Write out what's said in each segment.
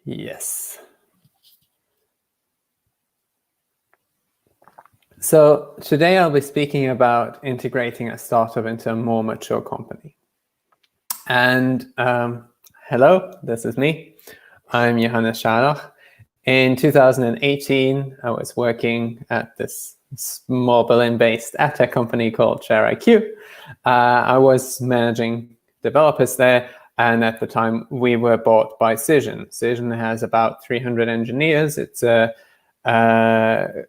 Yes. So today I'll be speaking about integrating a startup into a more mature company. And hello, this is me. I'm Johannes Scharlach. In 2018, I was working at this small Berlin-based ad tech company called ShareIQ. I was managing developers there, and at the time we were bought by Cision. Cision has about 300 engineers. It's a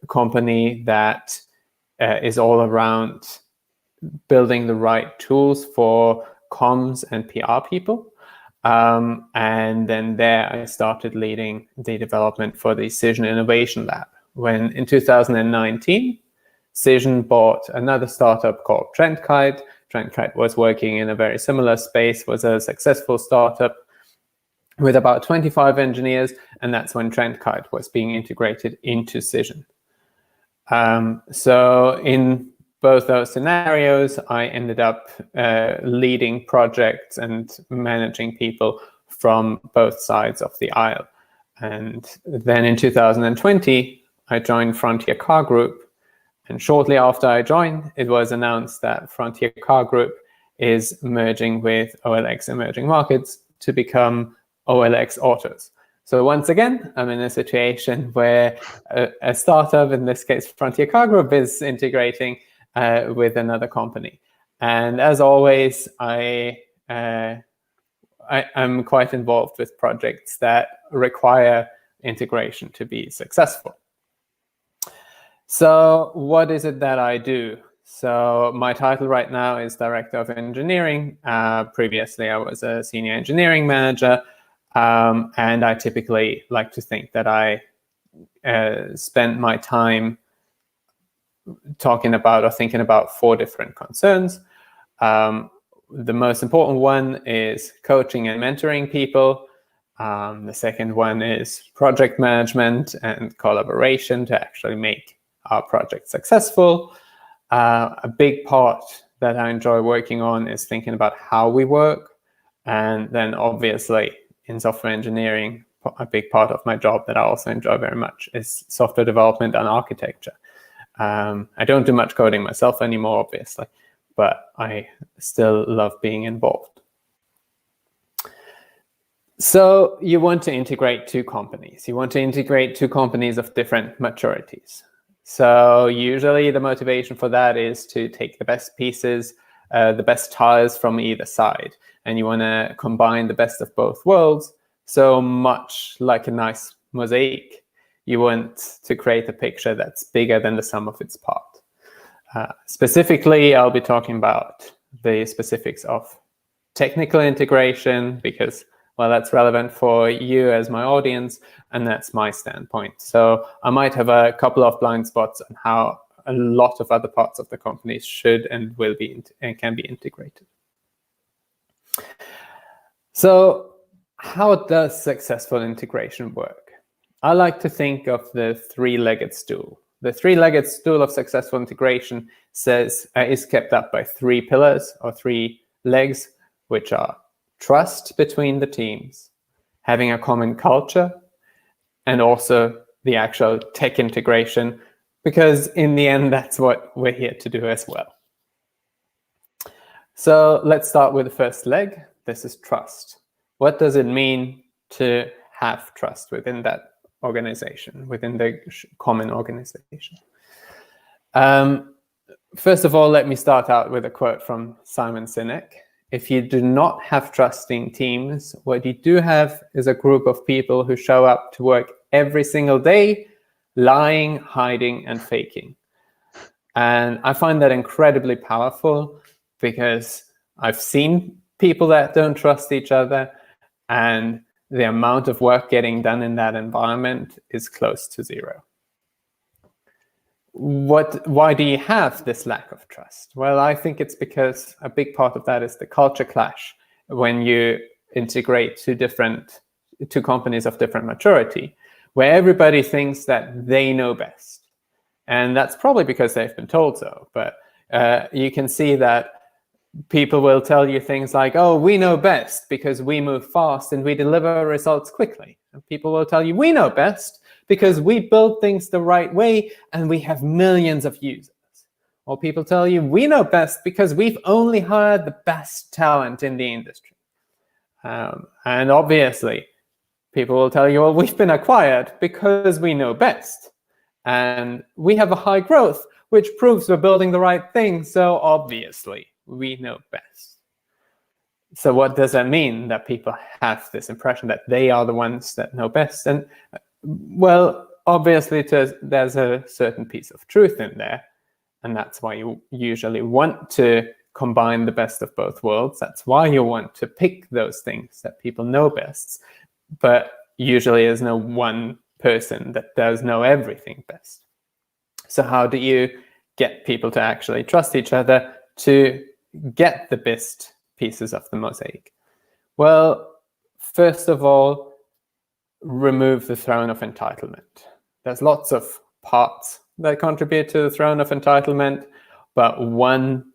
company that is all around building the right tools for comms and PR people. And then there I started leading the development for the Cision Innovation Lab. When in 2019, Cision bought another startup called Trendkite. Trendkite was working in a very similar space, was a successful startup with about 25 engineers, and that's when Trendkite was being integrated into Cision. So in both those scenarios, I ended up leading projects and managing people from both sides of the aisle. And then in 2020, I joined Frontier Car Group. And shortly after I joined, it was announced that Frontier Car Group is merging with OLX Emerging Markets to become OLX Autos. So once again, I'm in a situation where a startup, in this case Frontier Car Group, is integrating with another company. And as always, I'm quite involved with projects that require integration to be successful. So what is it that I do? So my title right now is Director of Engineering. Previously, I was a Senior Engineering Manager. And I typically like to think that I spend my time talking about or thinking about 4 different concerns. The most important one is coaching and mentoring people. The second one is project management and collaboration to actually make our project successful. A big part that I enjoy working on is thinking about how we work. And then obviously in software engineering, a big part of my job that I also enjoy very much is software development and architecture. I don't do much coding myself anymore, obviously, but I still love being involved. So you want to integrate 2 companies. You want to integrate 2 companies of different maturities. So usually the motivation for that is to take the best pieces, the best tiles from either side. And you want to combine the best of both worlds. So much like a nice mosaic, you want to create a picture that's bigger than the sum of its parts. Specifically, I'll be talking about the specifics of technical integration because, well, that's relevant for you as my audience, and that's my standpoint. So I might have a couple of blind spots on how a lot of other parts of the company should and will be and can be integrated. So how does successful integration work? I like to think of the 3-legged stool. The 3-legged stool of successful integration is kept up by 3 pillars or 3 legs, which are trust between the teams, having a common culture, and also the actual tech integration, because in the end, that's what we're here to do as well. So let's start with the first leg. This is trust. What does it mean to have trust within that organization, within the common organization? First of all, let me start out with a quote from Simon Sinek. If you do not have trusting teams, what you do have is a group of people who show up to work every single day, lying, hiding, and faking. And I find that incredibly powerful because I've seen people that don't trust each other, and the amount of work getting done in that environment is close to 0. Why do you have this lack of trust? Well, I think it's because a big part of that is the culture clash when you integrate 2 companies of different maturity, where everybody thinks that they know best. And that's probably because they've been told so. But you can see that people will tell you things like, oh, we know best because we move fast and we deliver results quickly. And people will tell you, we know best because we build things the right way and we have millions of users. Or people tell you, we know best because we've only hired the best talent in the industry. And obviously, people will tell you, well, we've been acquired because we know best. And we have a high growth, which proves we're building the right thing. So obviously, we know best. So what does that mean? That people have this impression that they are the ones that know best? And well, obviously, there's a certain piece of truth in there. And that's why you usually want to combine the best of both worlds. That's why you want to pick those things that people know best. But usually there's no one person that does know everything best. So how do you get people to actually trust each other to get the best pieces of the mosaic? Well, first of all, remove the throne of entitlement. There's lots of parts that contribute to the throne of entitlement, but one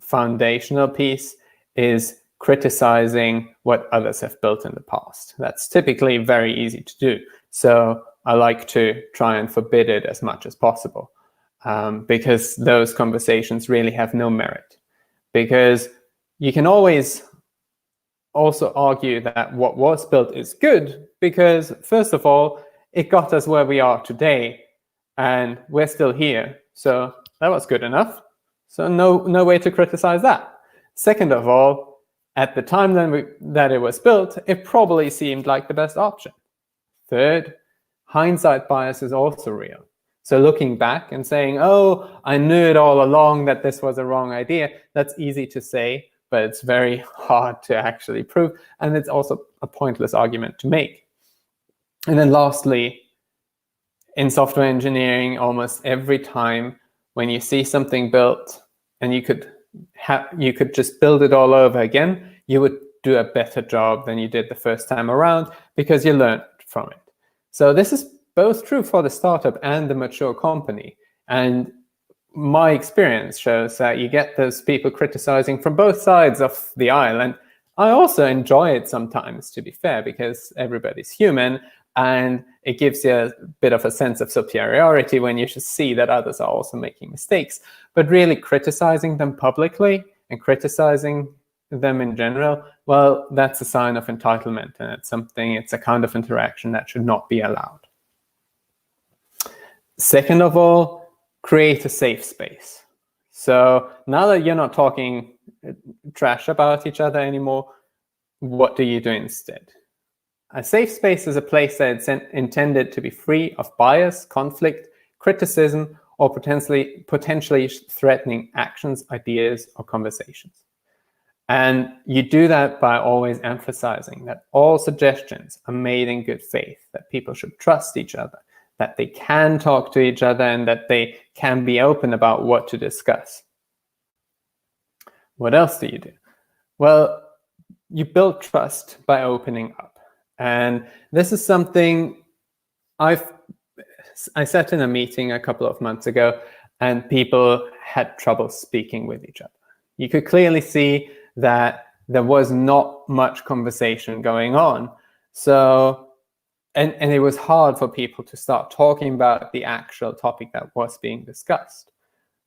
foundational piece is criticizing what others have built in the past. That's typically very easy to do. So I like to try and forbid it as much as possible, because those conversations really have no merit. Because you can always also argue that what was built is good, because first of all, it got us where we are today, and we're still here. So that was good enough. So no way to criticize that. Second of all, at the time that it was built, it probably seemed like the best option. Third, hindsight bias is also real. So looking back and saying, oh, I knew it all along that this was a wrong idea, that's easy to say, but it's very hard to actually prove. And it's also a pointless argument to make. And then lastly, in software engineering, almost every time when you see something built and you could just build it all over again, you would do a better job than you did the first time around because you learned from it. So this is both true for the startup and the mature company. And my experience shows that you get those people criticizing from both sides of the aisle. And I also enjoy it sometimes, to be fair, because everybody's human. And it gives you a bit of a sense of superiority when you just see that others are also making mistakes. But really criticizing them publicly and criticizing them in general, well, that's a sign of entitlement. And it's a kind of interaction that should not be allowed. Second of all, create a safe space. So now that you're not talking trash about each other anymore, what do you do instead? A safe space is a place that's intended to be free of bias, conflict, criticism, or potentially threatening actions, ideas, or conversations. And you do that by always emphasizing that all suggestions are made in good faith, that people should trust each other, that they can talk to each other, and that they can be open about what to discuss. What else do you do? Well, you build trust by opening up. And this is something I sat in a meeting a couple of months ago, and people had trouble speaking with each other. You could clearly see that there was not much conversation going on. So, and it was hard for people to start talking about the actual topic that was being discussed.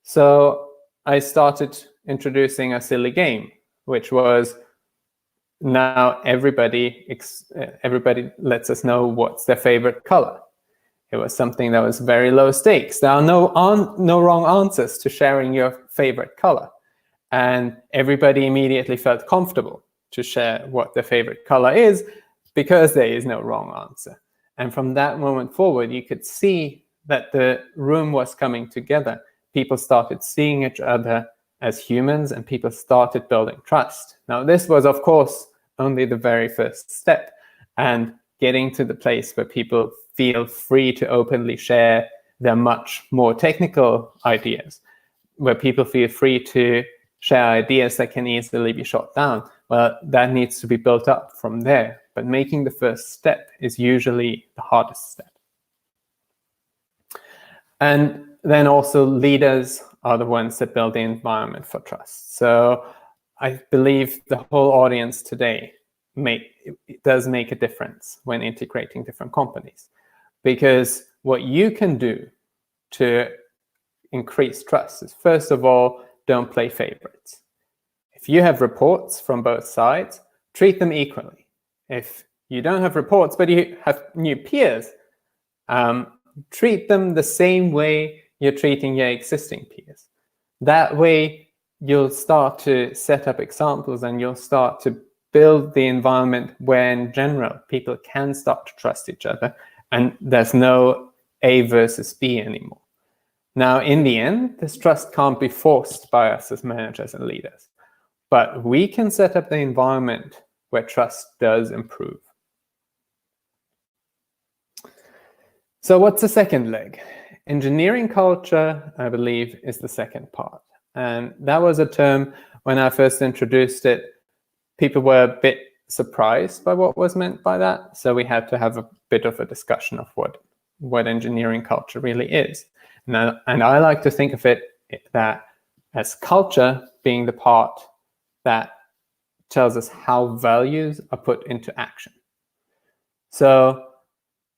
So I started introducing a silly game, which was, now everybody lets us know what's their favorite color. It was something that was very low stakes. There are no wrong answers to sharing your favorite color. And everybody immediately felt comfortable to share what their favorite color is because there is no wrong answer. And from that moment forward, you could see that the room was coming together. People started seeing each other as humans, and people started building trust. Now, this was, of course, only the very first step, and getting to the place where people feel free to openly share their much more technical ideas, where people feel free to share ideas that can easily be shot down. Well, that needs to be built up from there. But making the first step is usually the hardest step. And then also leaders are the ones that build the environment for trust. So I believe the whole audience today does make a difference when integrating different companies. Because what you can do to increase trust is, first of all, don't play favorites. If you have reports from both sides, treat them equally. If you don't have reports, but you have new peers, treat them the same way you're treating your existing peers. That way, you'll start to set up examples and you'll start to build the environment where, in general, people can start to trust each other and there's no A versus B anymore. Now, in the end, this trust can't be forced by us as managers and leaders, but we can set up the environment where trust does improve. So what's the second leg? Engineering culture, I believe, is the second part. And that was a term, when I first introduced it, people were a bit surprised by what was meant by that. So we had to have a bit of a discussion of what engineering culture really is. And I like to think of it that as culture being the part that tells us how values are put into action. So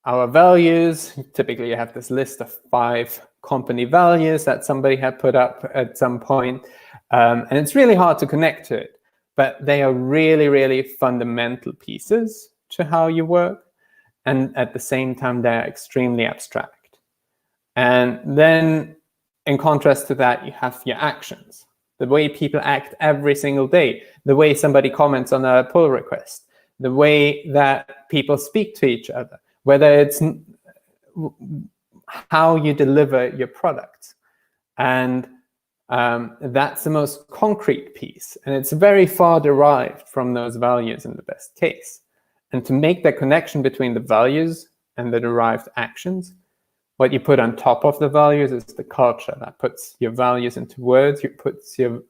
our values, typically you have this list of 5 company values that somebody had put up at some point, and it's really hard to connect to it, but they are really, really fundamental pieces to how you work, and at the same time they're extremely abstract. And then in contrast to that, you have your actions, the way people act every single day, the way somebody comments on a pull request, the way that people speak to each other, whether it's how you deliver your products. And that's the most concrete piece. And it's very far derived from those values in the best case. And to make that connection between the values and the derived actions, what you put on top of the values is the culture that puts your values into words, you puts your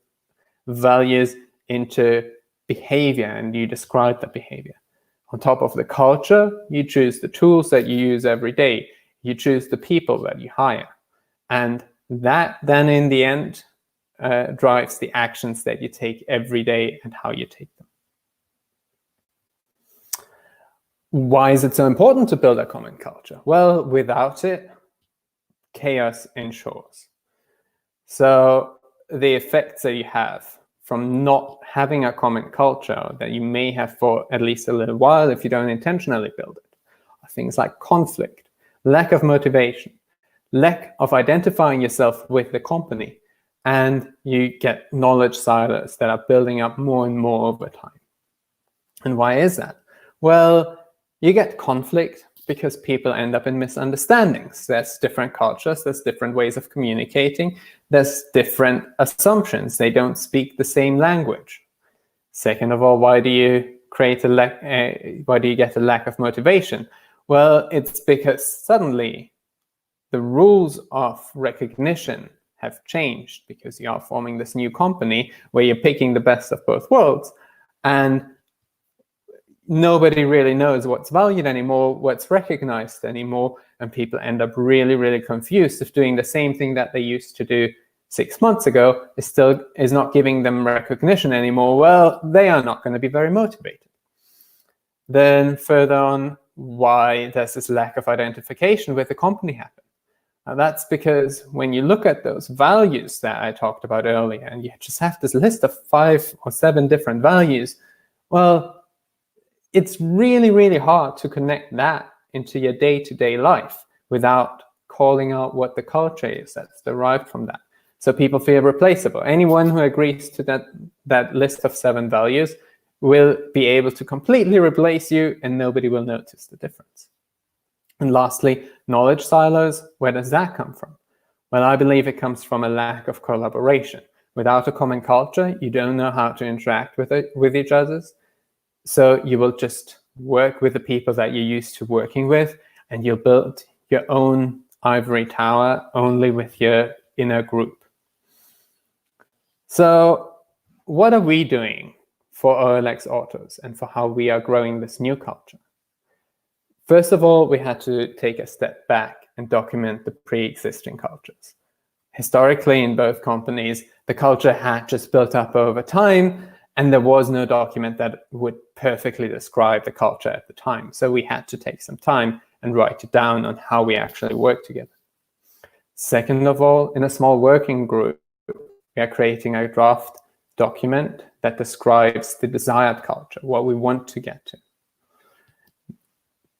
values into behavior, and you describe that behavior. On top of the culture, you choose the tools that you use every day. You choose the people that you hire. And that then in the end drives the actions that you take every day and how you take them. Why is it so important to build a common culture? Well, without it, chaos ensures. So the effects that you have from not having a common culture that you may have for at least a little while if you don't intentionally build it are things like conflict, lack of motivation, lack of identifying yourself with the company, and you get knowledge silos that are building up more and more over time. And why is that? Well, you get conflict because people end up in misunderstandings. There's different cultures, there's different ways of communicating, there's different assumptions. They don't speak the same language. Second of all, why do you get a lack of motivation? Well, it's because suddenly the rules of recognition have changed because you are forming this new company where you're picking the best of both worlds, and nobody really knows what's valued anymore, what's recognized anymore, and people end up really, really confused if doing the same thing that they used to do 6 months ago is not giving them recognition anymore. Well, they are not going to be very motivated. Then further on, why does this lack of identification with the company happen? Now, that's because when you look at those values that I talked about earlier, and you just have this list of 5 or 7 different values, well, it's really, really hard to connect that into your day-to-day life without calling out what the culture is that's derived from that. So people feel replaceable. Anyone who agrees to that list of 7 values will be able to completely replace you, and nobody will notice the difference. And lastly, knowledge silos. Where does that come from? Well, I believe it comes from a lack of collaboration. Without a common culture, you don't know how to interact with each other. So you will just work with the people that you're used to working with, and you'll build your own ivory tower only with your inner group. So what are we doing for OLX Autos and for how we are growing this new culture? First of all, we had to take a step back and document the pre-existing cultures. Historically, in both companies, the culture had just built up over time, And there was no document that would perfectly describe the culture at the time. So we had to take some time and write it down on how we actually work together. Second of all, in a small working group, we are creating a draft document that describes the desired culture, what we want to get to.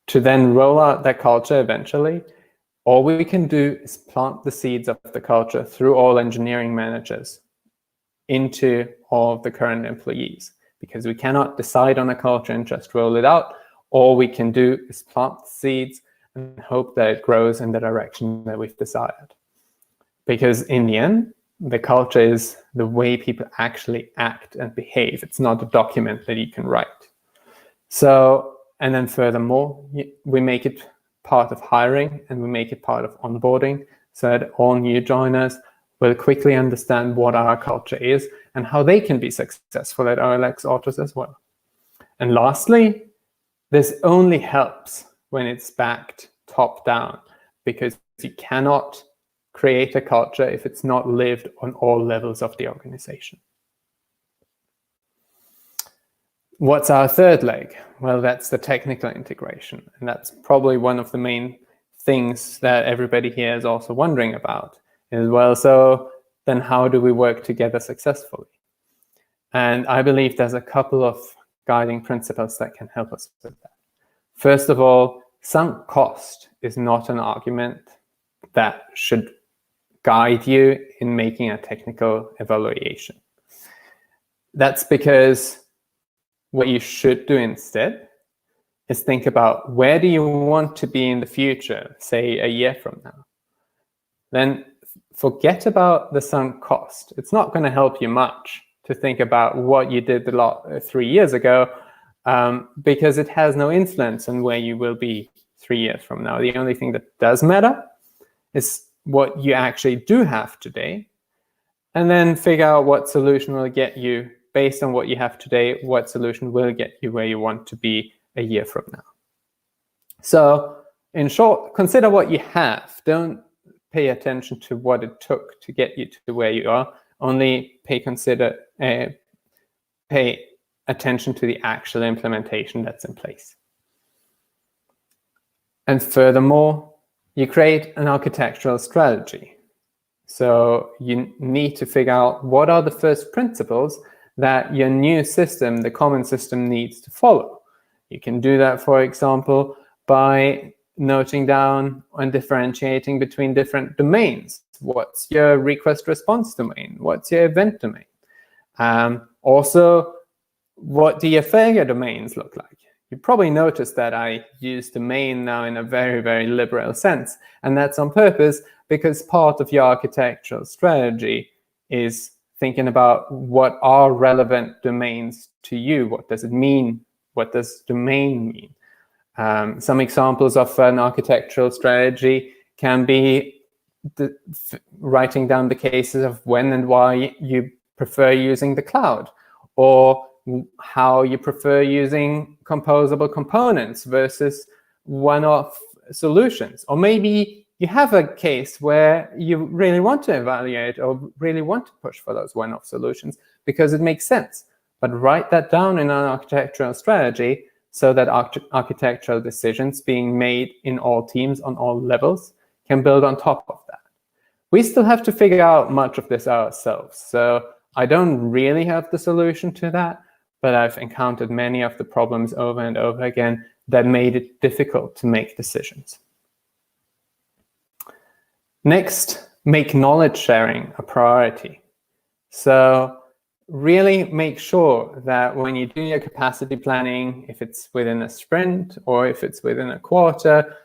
To then roll out that culture eventually, all we can do is plant the seeds of the culture through all engineering managers into all of the current employees, because we cannot decide on a culture and just roll it out. All we can do is plant the seeds and hope that it grows in the direction that we've desired. Because in the end, the culture is the way people actually act and behave. It's not a document that you can write. So, and then furthermore, we make it part of hiring and we make it part of onboarding so that all new joiners will quickly understand what our culture is and how they can be successful at OLX Autos as well. And lastly, this only helps when it's backed top down, because you cannot create a culture if it's not lived on all levels of the organization. What's our third leg? Well, that's the technical integration. And that's probably one of the main things that everybody here is also wondering about as well. So then how do we work together successfully? And I believe there's a couple of guiding principles that can help us with that. First of all, sunk cost is not an argument that should guide you in making a technical evaluation. That's because what you should do instead is think about, where do you want to be in the future, say a year from now? Then forget about the sunk cost. It's not going to help you much to think about what you did 3 years ago, because it has no influence on where you will be 3 years from now. The only thing that does matter is what you actually do have today, and then figure out what solution will get you, based on what you have today, what solution will get you where you want to be a year from now. So in short, consider what you have. Don't pay attention to what it took to get you to where you are. Only pay attention to the actual implementation that's in place. And furthermore, you create an architectural strategy. So you need to figure out what are the first principles that your new system, the common system, needs to follow. You can do that, for example, by noting down and differentiating between different domains. What's your request response domain? What's your event domain? Also, what do your failure domains look like? You probably noticed that I use domain now in a very, very liberal sense. And that's on purpose, because part of your architectural strategy is thinking about what are relevant domains to you. What does it mean? What does domain mean? Some examples of an architectural strategy can be writing down the cases of when and why you prefer using the cloud, or how you prefer using composable components versus one-off solutions. Or maybe you have a case where you really want to evaluate or really want to push for those one-off solutions because it makes sense. But write that down in an architectural strategy so that architectural decisions being made in all teams on all levels can build on top of that. We still have to figure out much of this ourselves. So I don't really have the solution to that, but I've encountered many of the problems over and over again that made it difficult to make decisions. Next, make knowledge sharing a priority. So really make sure that when you do your capacity planning, if it's within a sprint or if it's within a quarter,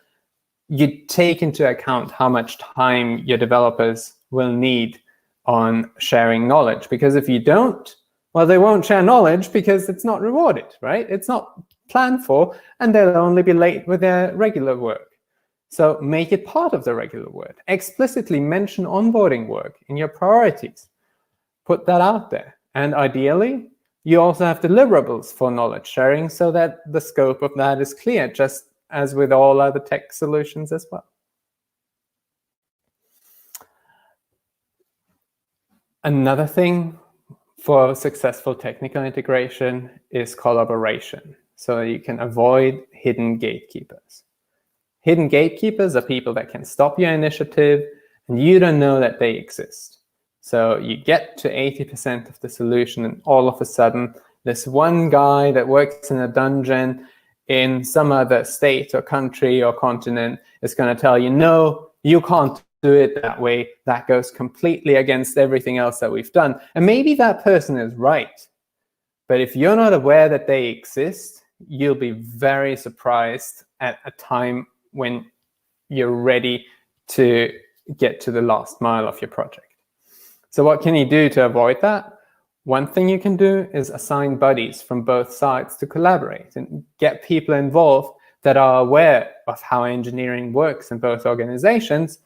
you take into account how much time your developers will need on sharing knowledge. Because if you don't, well, they won't share knowledge because it's not rewarded, right? It's not planned for, and they'll only be late with their regular work. So make it part of the regular work. Explicitly mention onboarding work in your priorities. Put that out there. And ideally, you also have deliverables for knowledge sharing so that the scope of that is clear, just as with all other tech solutions as well. Another thing for successful technical integration is collaboration, so you can avoid hidden gatekeepers. Hidden gatekeepers are people that can stop your initiative and you don't know that they exist. So you get to 80% of the solution and all of a sudden this one guy that works in a dungeon in some other state or country or continent is going to tell you, no, you can't do it that way. That goes completely against everything else that we've done. And maybe that person is right. But if you're not aware that they exist, you'll be very surprised at a time when you're ready to get to the last mile of your project. So what can you do to avoid that? One thing you can do is assign buddies from both sides to collaborate and get people involved that are aware of how engineering works in both organizations,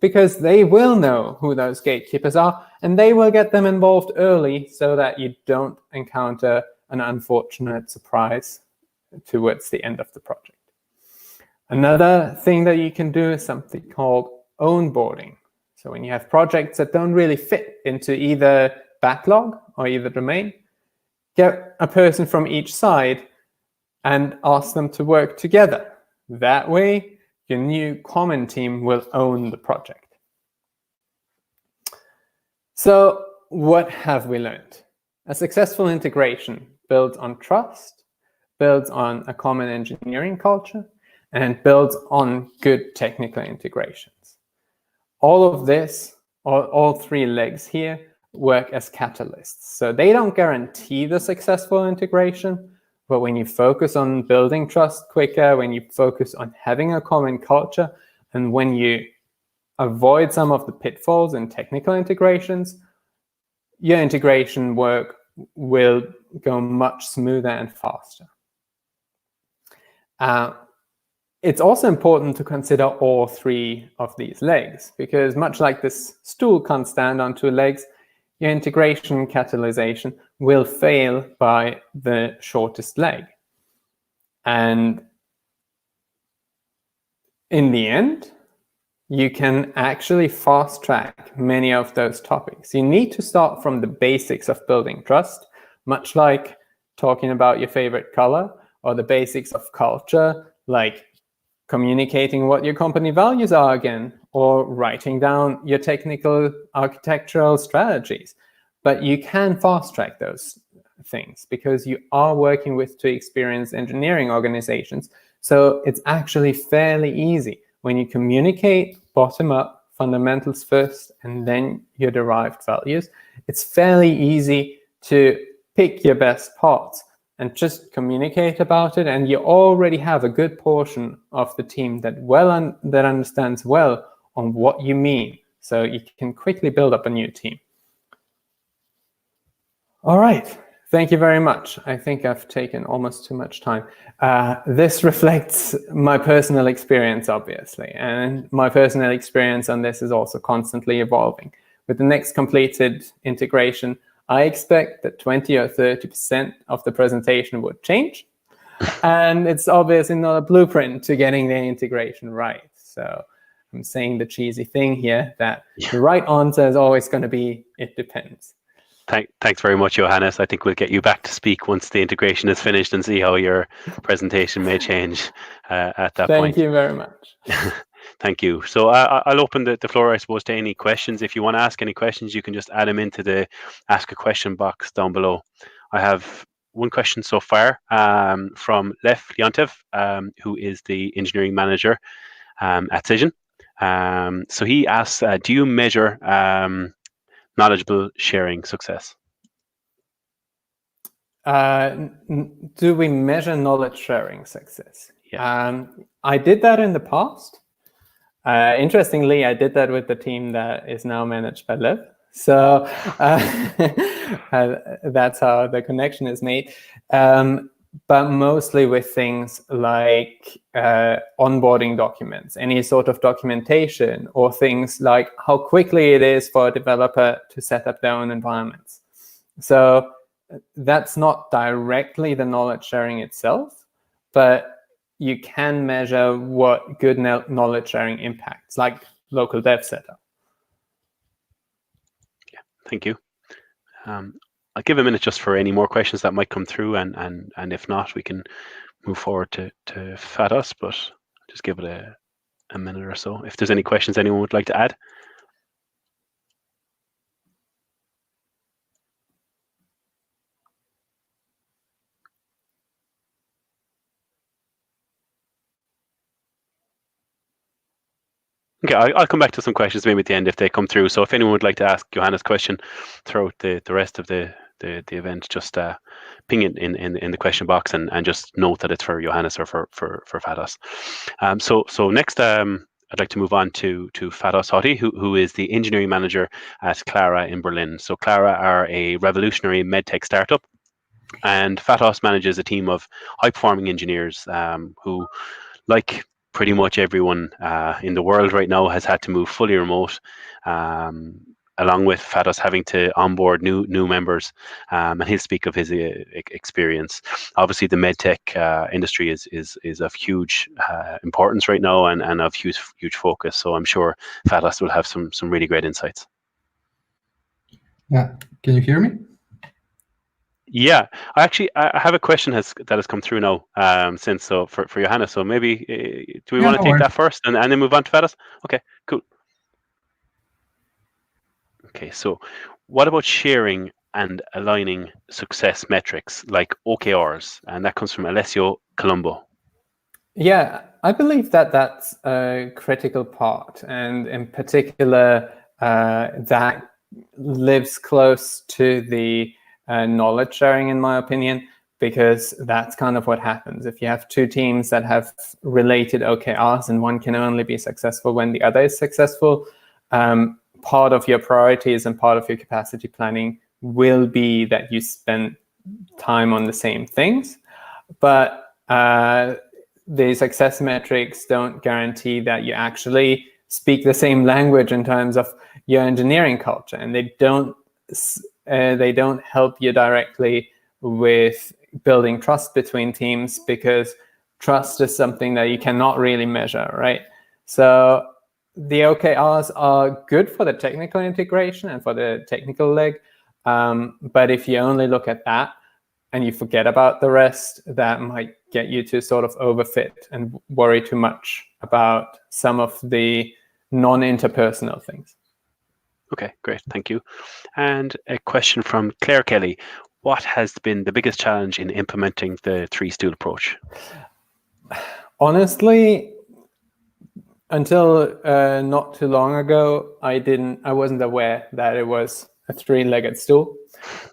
because they will know who those gatekeepers are and they will get them involved early so that you don't encounter an unfortunate surprise towards the end of the project. Another thing that you can do is something called onboarding. So when you have projects that don't really fit into either backlog or either domain, get a person from each side and ask them to work together. That way, your new common team will own the project. So what have we learned? A successful integration builds on trust, builds on a common engineering culture, and builds on good technical integrations. All of this, all three legs here, work as catalysts. So they don't guarantee the successful integration, but when you focus on building trust quicker, when you focus on having a common culture, and when you avoid some of the pitfalls in technical integrations, your integration work will go much smoother and faster. It's also important to consider all three of these legs, because much like this stool can't stand on two legs, your integration catalyzation will fail by the shortest leg. And in the end, you can actually fast track many of those topics. You need to start from the basics of building trust, much like talking about your favorite color, or the basics of culture, like communicating what your company values are again, or writing down your technical architectural strategies. But you can fast track those things because you are working with two experienced engineering organizations. So it's actually fairly easy when you communicate bottom up, fundamentals first, and then your derived values. It's fairly easy to pick your best parts and just communicate about it, and you already have a good portion of the team that understands well on what you mean. So you can quickly build up a new team. All right, thank you very much. I think I've taken almost too much time. This reflects my personal experience, obviously, and my personal experience on this is also constantly evolving. With the next completed integration, I expect that 20 or 30% of the presentation would change. And it's obviously not a blueprint to getting the integration right. So I'm saying the cheesy thing here that the right answer is always going to be, it depends. Thanks very much, Johannes. I think we'll get you back to speak once the integration is finished and see how your presentation may change at that point. Thank you very much. Thank you. So I'll open the floor, I suppose, to any questions. If you want to ask any questions, you can just add them into the Ask a Question box down below. I have one question so far from Lev Leontev, who is the engineering manager at Cision. So he asks, do you measure knowledgeable sharing success? Do we measure knowledge sharing success? Yeah. I did that in the past. Interestingly, I did that with the team that is now managed by Lev. So that's how the connection is made. But mostly with things like onboarding documents, any sort of documentation, or things like how quickly it is for a developer to set up their own environments. So that's not directly the knowledge sharing itself, but you can measure what good knowledge sharing impacts, like local dev setup. Yeah, thank you. I'll give a minute just for any more questions that might come through, and if not, we can move forward to Fatos, but just give it a minute or so. If there's any questions anyone would like to add. Okay, I'll come back to some questions maybe at the end if they come through. So if anyone would like to ask Johannes a question throughout the rest of the event, just ping it in the question box and just note that it's for Johannes or for Fatos. So next, I'd like to move on to Fatos Hoti, who is the engineering manager at Klara in Berlin. So Klara are a revolutionary medtech startup, and Fatos manages a team of high-performing engineers who, like pretty much everyone in the world right now, has had to move fully remote, along with Fatos having to onboard new members, and he'll speak of his experience. Obviously, the medtech industry is of huge importance right now and of huge focus. So I'm sure Fatos will have some really great insights. Yeah, can you hear me? Yeah, I have a question that has come through now for Johannes. So maybe do we want to take that first and then move on to Fatos? Okay, cool. Okay, so what about sharing and aligning success metrics like OKRs? And that comes from Alessio Colombo. Yeah, I believe that that's a critical part, and in particular, that lives close to the knowledge sharing, in my opinion, because that's kind of what happens. If you have two teams that have related OKRs and one can only be successful when the other is successful, part of your priorities and part of your capacity planning will be that you spend time on the same things. But the success metrics don't guarantee that you actually speak the same language in terms of your engineering culture, and they don't help you directly with building trust between teams, because trust is something that you cannot really measure, right? So the OKRs are good for the technical integration and for the technical leg, but if you only look at that and you forget about the rest, that might get you to sort of overfit and worry too much about some of the non-interpersonal things. Okay, great, thank you. And a question from Claire Kelly. What has been the biggest challenge in implementing the three-stool approach? Honestly, until not too long ago, I wasn't aware that it was a three-legged stool.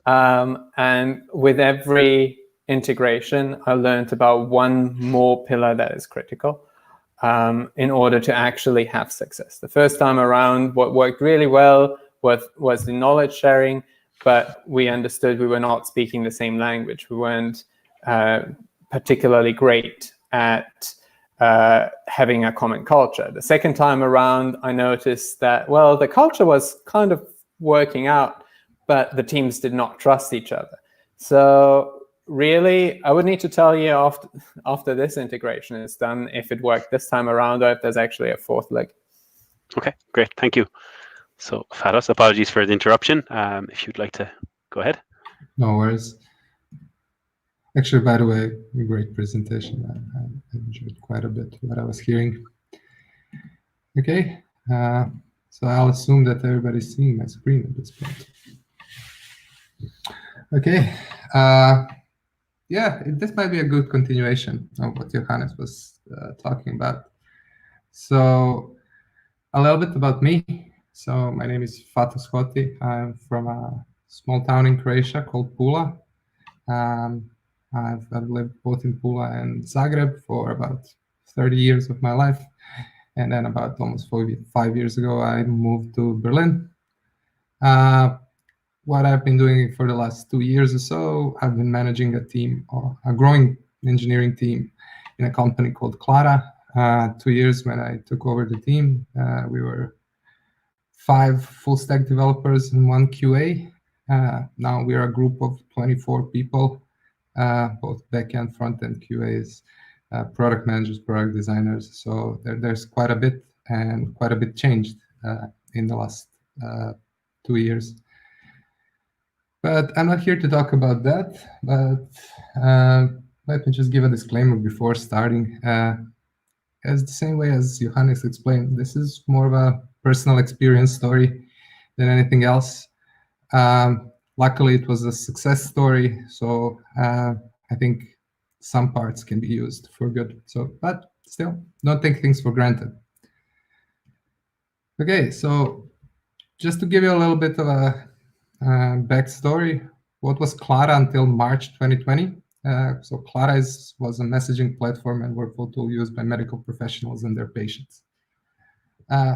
And with every integration, I learned about one more pillar that is critical in order to actually have success. The first time around, what worked really well was the knowledge sharing, but we understood we were not speaking the same language. We weren't particularly great at having a common culture. The second time around, I noticed that, well, the culture was kind of working out, but the teams did not trust each other. So really, I would need to tell you after this integration is done if it worked this time around or if there's actually a fourth leg. Okay, great, thank you. So Fatos, apologies for the interruption. If you'd like to go ahead. No worries. Actually, by the way, a great presentation. I enjoyed quite a bit what I was hearing. Okay, so I'll assume that everybody's seeing my screen at this point. Okay, yeah, this might be a good continuation of what Johannes was talking about. So a little bit about me. So my name is Fatos Hoti. I'm from a small town in Croatia called Pula. I've lived both in Pula and Zagreb for about 30 years of my life. And then about almost 5 years ago, I moved to Berlin. What I've been doing for the last 2 years or so, I've been managing a team, or a growing engineering team in a company called Klara. 2 years when I took over the team, we were 5 full stack developers and 1 QA. Now we are a group of 24 people, both backend, front-end QAs, product managers, product designers. So there's quite a bit, and quite a bit changed in the last 2 years. But I'm not here to talk about that. But let me just give a disclaimer before starting. As the same way as Johannes explained, this is more of a personal experience story than anything else. Luckily, it was a success story, so I think some parts can be used for good. So, but still, don't take things for granted. Okay, so just to give you a little bit of a backstory, what was Klara until March 2020? So Klara was a messaging platform and workflow tool used by medical professionals and their patients.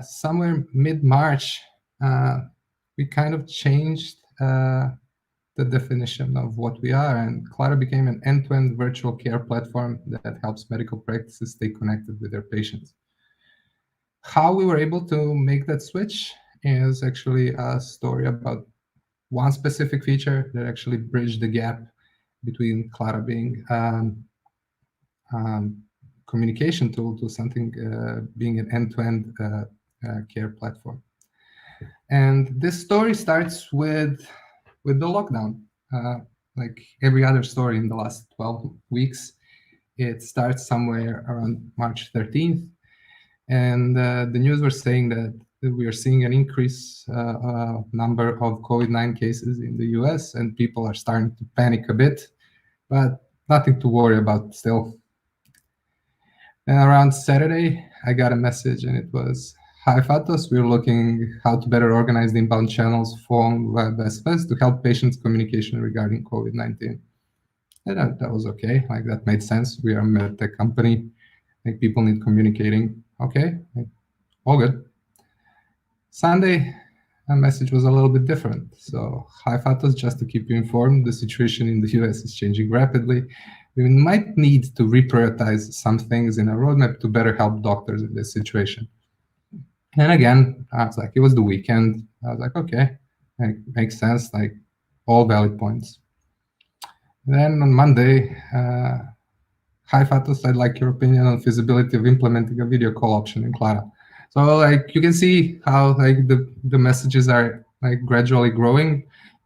Somewhere mid-March, we kind of changed the definition of what we are, and Klara became an end-to-end virtual care platform that helps medical practices stay connected with their patients. How we were able to make that switch is actually a story about one specific feature that actually bridged the gap between Klara being communication tool to something being an end-to-end care platform. And this story starts with the lockdown. Like every other story in the last 12 weeks, it starts somewhere around March 13th. And the news were saying that we are seeing an increase number of COVID-19 cases in the US, and people are starting to panic a bit, but nothing to worry about still. And around Saturday, I got a message, and it was, "Hi, Fatos, we're looking how to better organize the inbound channels, phone, web, SMS, to help patients' communication regarding COVID-19. And that was okay. Like, that made sense. We are a medtech company. Like, people need communicating. Okay, like, all good. Sunday, a message was a little bit different. So, "Hi, Fatos, just to keep you informed, the situation in the US is changing rapidly. We might need to reprioritize some things in our roadmap to better help doctors in this situation." And again, I was like, it was the weekend. I was like, okay, like, makes sense, like all valid points. Then on Monday, "Hi, Fatos, I'd like your opinion on feasibility of implementing a video call option in Klara." So like you can see how like the messages are like gradually growing.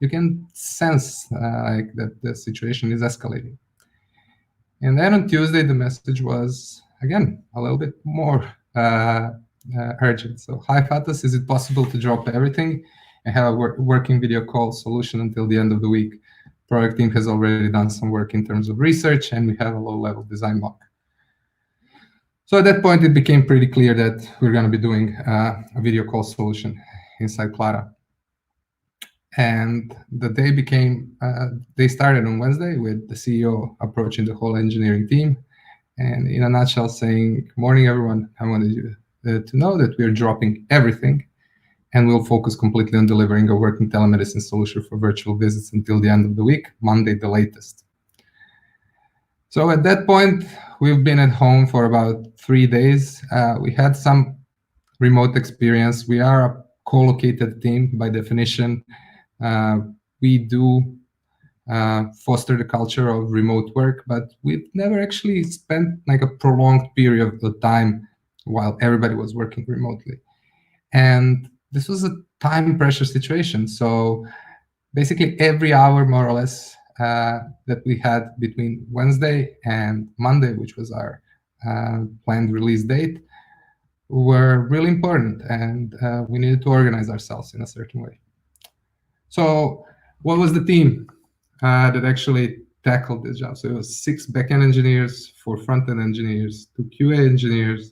You can sense like that the situation is escalating. And then on Tuesday, the message was again a little bit more urgent. So, "Hi, Fatos, is it possible to drop everything and have a working video call solution until the end of the week? Product team has already done some work in terms of research, and we have a low-level design mock." So at that point, it became pretty clear that we're going to be doing a video call solution inside Klara. And the day they started on Wednesday with the CEO approaching the whole engineering team, and in a nutshell saying, "Morning, everyone. I wanted you to know that we're dropping everything, and we'll focus completely on delivering a working telemedicine solution for virtual visits until the end of the week, Monday the latest." So at that point, we've been at home for about 3 days. We had some remote experience. We are a co-located team by definition. We do foster the culture of remote work, but we've never actually spent like a prolonged period of time while everybody was working remotely. And this was a time pressure situation. So basically every hour, more or less, that we had between Wednesday and Monday, which was our planned release date, were really important, and we needed to organize ourselves in a certain way. So what was the team that actually tackled this job? So it was 6 backend engineers, 4 front-end engineers, 2 QA engineers,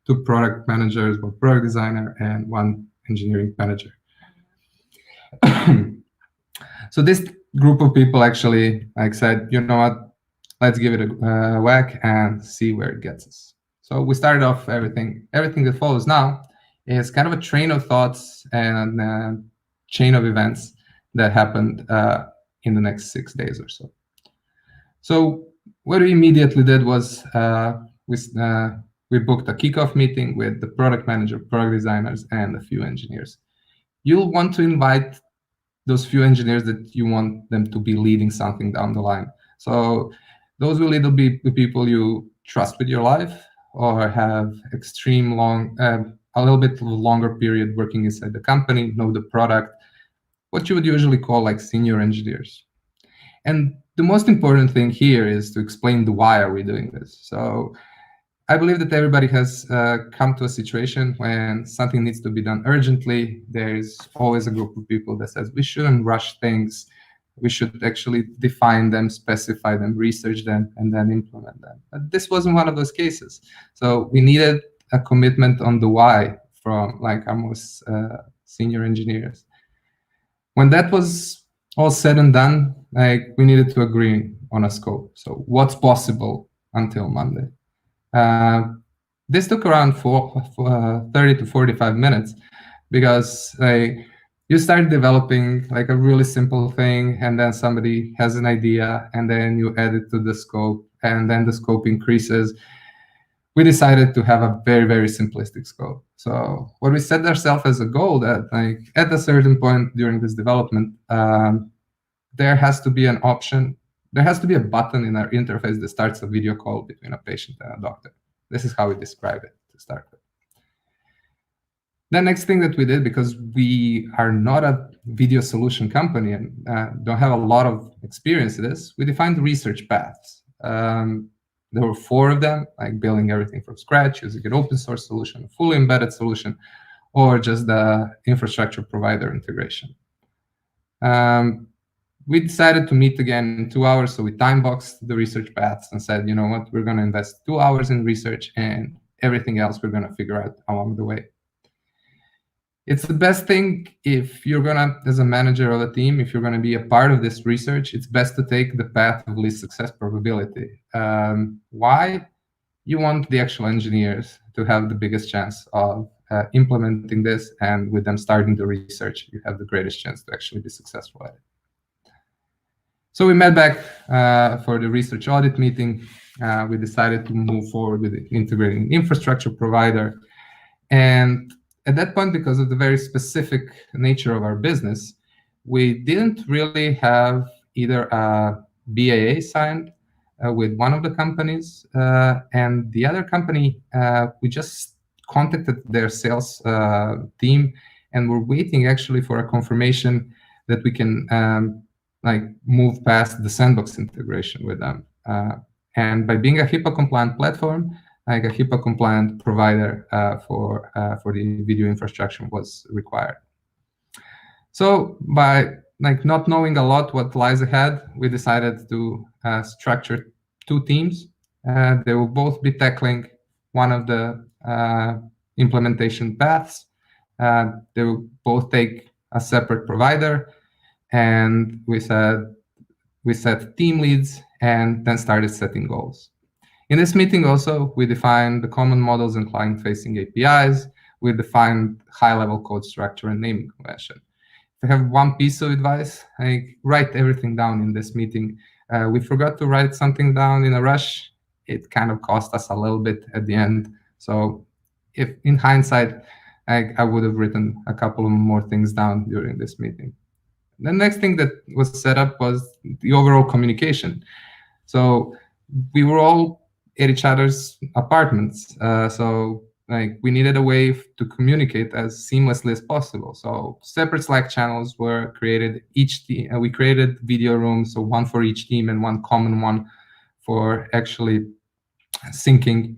2 product managers, 1 product designer, and 1 engineering manager. So this group of people actually like said, "You know what, let's give it a whack and see where it gets us." So we started off everything that follows now is kind of a train of thoughts and chain of events that happened in the next 6 days or so. So what we immediately did was we booked a kickoff meeting with the product manager, product designers, and a few engineers. You'll want to invite those few engineers that you want them to be leading something down the line. So those will either be the people you trust with your life or have a little bit longer period working inside the company, know the product, what you would usually call like senior engineers. And the most important thing here is to explain the why are we doing this. So I believe that everybody has come to a situation when something needs to be done urgently. There's always a group of people that says we shouldn't rush things. We should actually define them, specify them, research them, and then implement them. But this wasn't one of those cases. So we needed a commitment on the why from like our most senior engineers. When that was all said and done, like we needed to agree on a scope. So what's possible until Monday? This took around 30 to 45 minutes because you start developing like a really simple thing, and then somebody has an idea, and then you add it to the scope, and then the scope increases. We decided to have a very, very simplistic scope. So what we set ourselves as a goal that like at a certain point during this development, there has to be an option. There has to be a button in our interface that starts a video call between a patient and a doctor. This is how we describe it to start with. The next thing that we did, because we are not a video solution company and don't have a lot of experience in this, we defined research paths. There were 4 of them, like building everything from scratch, using an open source solution, a fully embedded solution, or just the infrastructure provider integration. We decided to meet again in 2 hours, so we time-boxed the research paths and said, you know what, we're going to invest 2 hours in research, and everything else we're going to figure out along the way. It's the best thing if you're going to, as a manager of a team, if you're going to be a part of this research, it's best to take the path of least success probability. Why? You want the actual engineers to have the biggest chance of implementing this, and with them starting the research, you have the greatest chance to actually be successful at it. So we met back for the research audit meeting. We decided to move forward with integrating an infrastructure provider. And at that point, because of the very specific nature of our business, we didn't really have either a BAA signed with one of the companies, and the other company, we just contacted their sales team, and we're waiting actually for a confirmation that we can like move past the sandbox integration with them. And by being a HIPAA compliant platform, like a HIPAA compliant provider for the video infrastructure was required. So by like not knowing a lot what lies ahead, we decided to structure 2 teams. They will both be tackling one of the implementation paths. They will both take a separate provider, and we set team leads and then started setting goals. In this meeting also, we defined the common models and client-facing APIs. We defined high-level code structure and naming convention. If I have one piece of advice, like write everything down in this meeting. We forgot to write something down in a rush. It kind of cost us a little bit at the end. So if in hindsight, I would have written a couple of more things down during this meeting. The next thing that was set up was the overall communication. So we were all at each other's apartments. So like we needed a way to communicate as seamlessly as possible. So separate Slack channels were created. Each team, we created video rooms, so one for each team and one common one for actually syncing,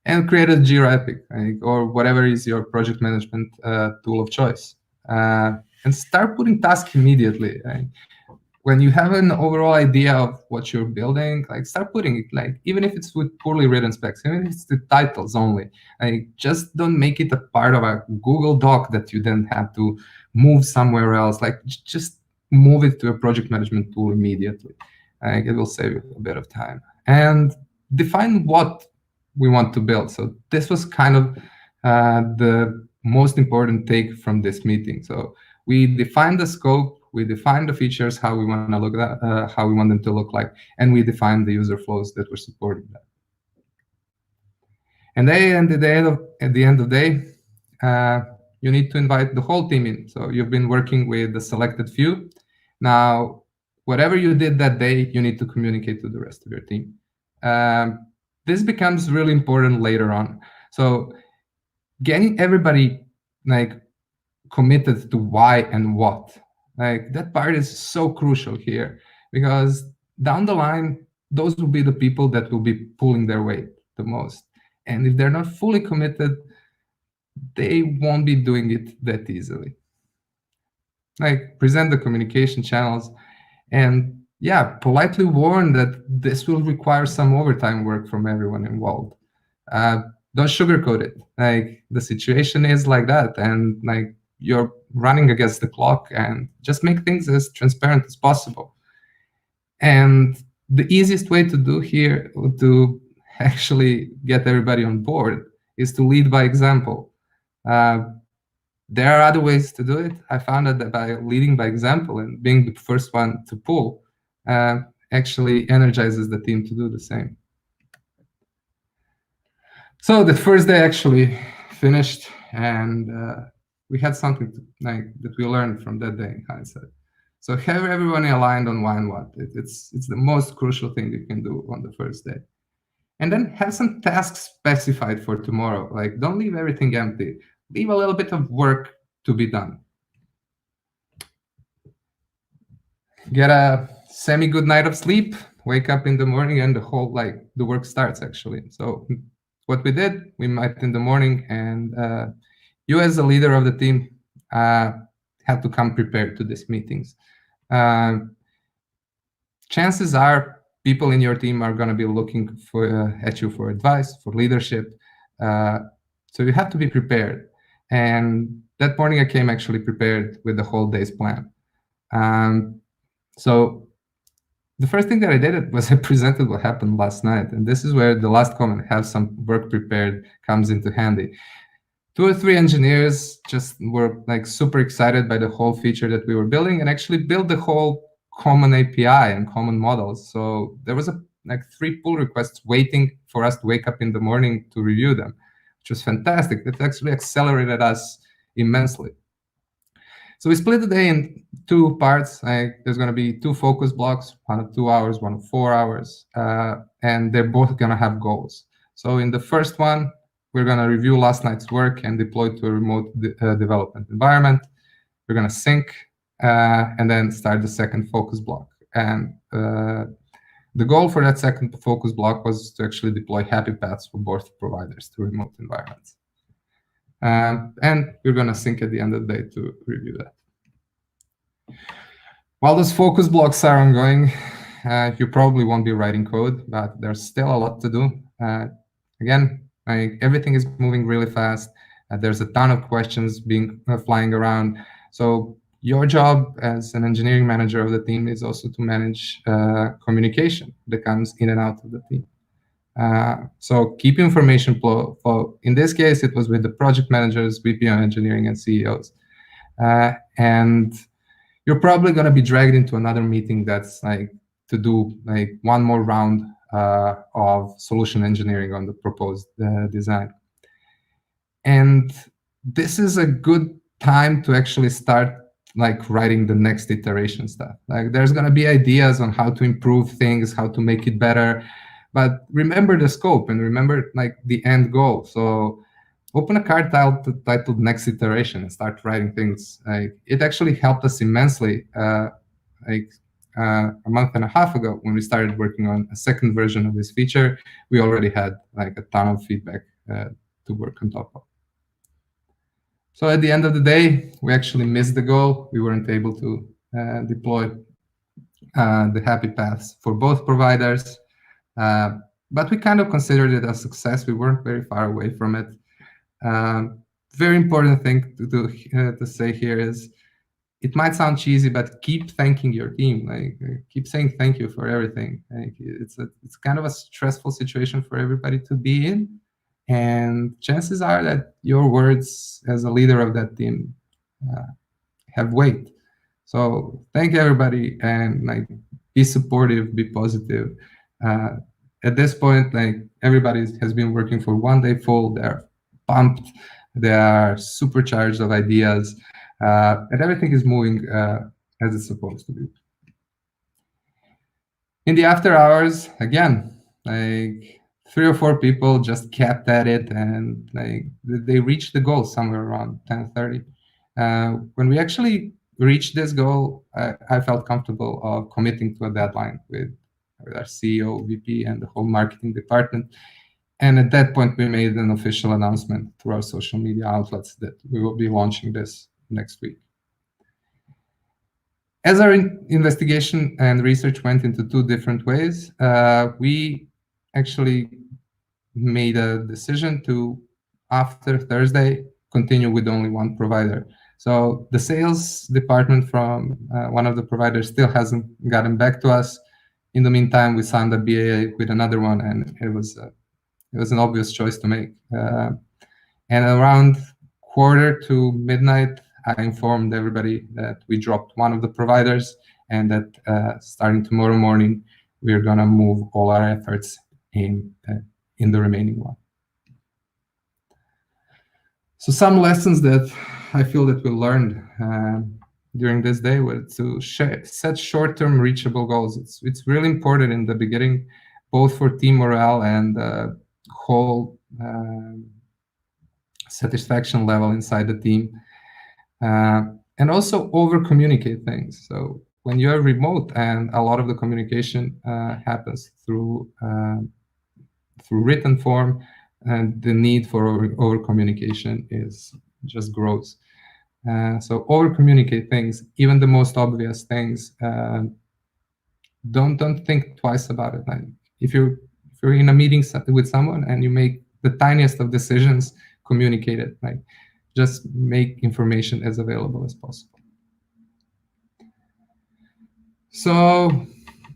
and created Jira Epic, or whatever is your project management tool of choice. And start putting tasks immediately. When you have an overall idea of what you're building, like start putting it, like even if it's with poorly written specs, even if it's the titles only, like just don't make it a part of a Google Doc that you then have to move somewhere else. Like just move it to a project management tool immediately. It will save you a bit of time. And define what we want to build. So this was kind of the most important take from this meeting. So we defined the scope, we defined the features, how we want to look at, how we want them to look like, and we defined the user flows that were supporting that. And at the end of the day, you need to invite the whole team in. So you've been working with the selected few. Now, whatever you did that day, you need to communicate to the rest of your team. This becomes really important later on. So getting everybody like committed to why and what. Like that part is so crucial here, because down the line, those will be the people that will be pulling their weight the most. And if they're not fully committed, they won't be doing it that easily. Like present the communication channels and politely warn that this will require some overtime work from everyone involved. Don't sugarcoat it. Like the situation is like that, and like you're running against the clock, and just make things as transparent as possible. And the easiest way to do here, to actually get everybody on board, is to lead by example. There are other ways to do it. I found that by leading by example and being the first one to pull actually energizes the team to do the same. So the first day actually finished, and we had something that we learned from that day in hindsight. So have everyone aligned on why and what. It's the most crucial thing you can do on the first day. And then have some tasks specified for tomorrow. Like, don't leave everything empty. Leave a little bit of work to be done. Get a semi-good night of sleep, wake up in the morning, and the work starts actually. So what we did, we met in the morning, and you as the leader of the team had to come prepared to these meetings. Chances are people in your team are going to be looking at you for advice, for leadership. So you have to be prepared. And that morning I came actually prepared with the whole day's plan. So the first thing that I did was I presented what happened last night. And this is where the last comment, have some work prepared, comes into handy. 2 or 3 engineers just were like super excited by the whole feature that we were building, and actually built the whole common API and common models. So there was 3 pull requests waiting for us to wake up in the morning to review them, which was fantastic. That actually accelerated us immensely. So we split the day in 2 parts. There's going to be 2 focus blocks, one of 2 hours, one of 4 hours, and they're both going to have goals. So in the first one, we're going to review last night's work and deploy to a remote development environment. We're going to sync and then start the second focus block. And the goal for that second focus block was to actually deploy happy paths for both providers to remote environments. And we're going to sync at the end of the day to review that. While those focus blocks are ongoing, you probably won't be writing code, but there's still a lot to do. Again, everything is moving really fast. There's a ton of questions flying around. So your job as an engineering manager of the team is also to manage communication that comes in and out of the team. So keep information flow. In this case, it was with the project managers, VP of engineering, and CEOs. And you're probably going to be dragged into another meeting that's to do one more round of solution engineering on the proposed design. And this is a good time to actually start writing the next iteration stuff. There's going to be ideas on how to improve things, how to make it better, but remember the scope and remember the end goal. So open a card titled next iteration and start writing things. It actually helped us immensely a month and a half ago when we started working on a second version of this feature. We already had a ton of feedback to work on top of. So at the end of the day, we actually missed the goal. We weren't able to deploy the happy paths for both providers, but we kind of considered it a success. We weren't very far away from it. Very important thing to say here is, it might sound cheesy, but keep thanking your team. Keep saying thank you for everything. It's kind of a stressful situation for everybody to be in. And chances are that your words as a leader of that team have weight. So thank everybody and be supportive, be positive. At this point, everybody has been working for 1 day full. They're pumped. They are supercharged of ideas, and everything is moving as it's supposed to be. In the after hours, again, 3 or 4 people just kept at it, and they reached the goal somewhere around 10:30. When we actually reach this goal, I felt comfortable of committing to a deadline with our CEO, VP, and the whole marketing department. And at that point, we made an official announcement through our social media outlets that we will be launching this next week. As our investigation and research went into two different ways, we actually made a decision to, after Thursday, continue with only one provider. So the sales department from one of the providers still hasn't gotten back to us. In the meantime, we signed a BAA with another one, and it was an obvious choice to make. And around 1:45 midnight, I informed everybody that we dropped one of the providers, and that starting tomorrow morning, we're gonna move all our efforts in the remaining one. So some lessons that I feel that we learned during this day were to set short-term reachable goals. It's really important in the beginning, both for team morale and whole satisfaction level inside the team, and also over-communicate things. So when you're remote and a lot of the communication happens through written form, and the need for over-communication just grows. So over-communicate things, even the most obvious things. Don't think twice about it. Like if you're in a meeting with someone and you make the tiniest of decisions, communicate it. Like just make information as available as possible. So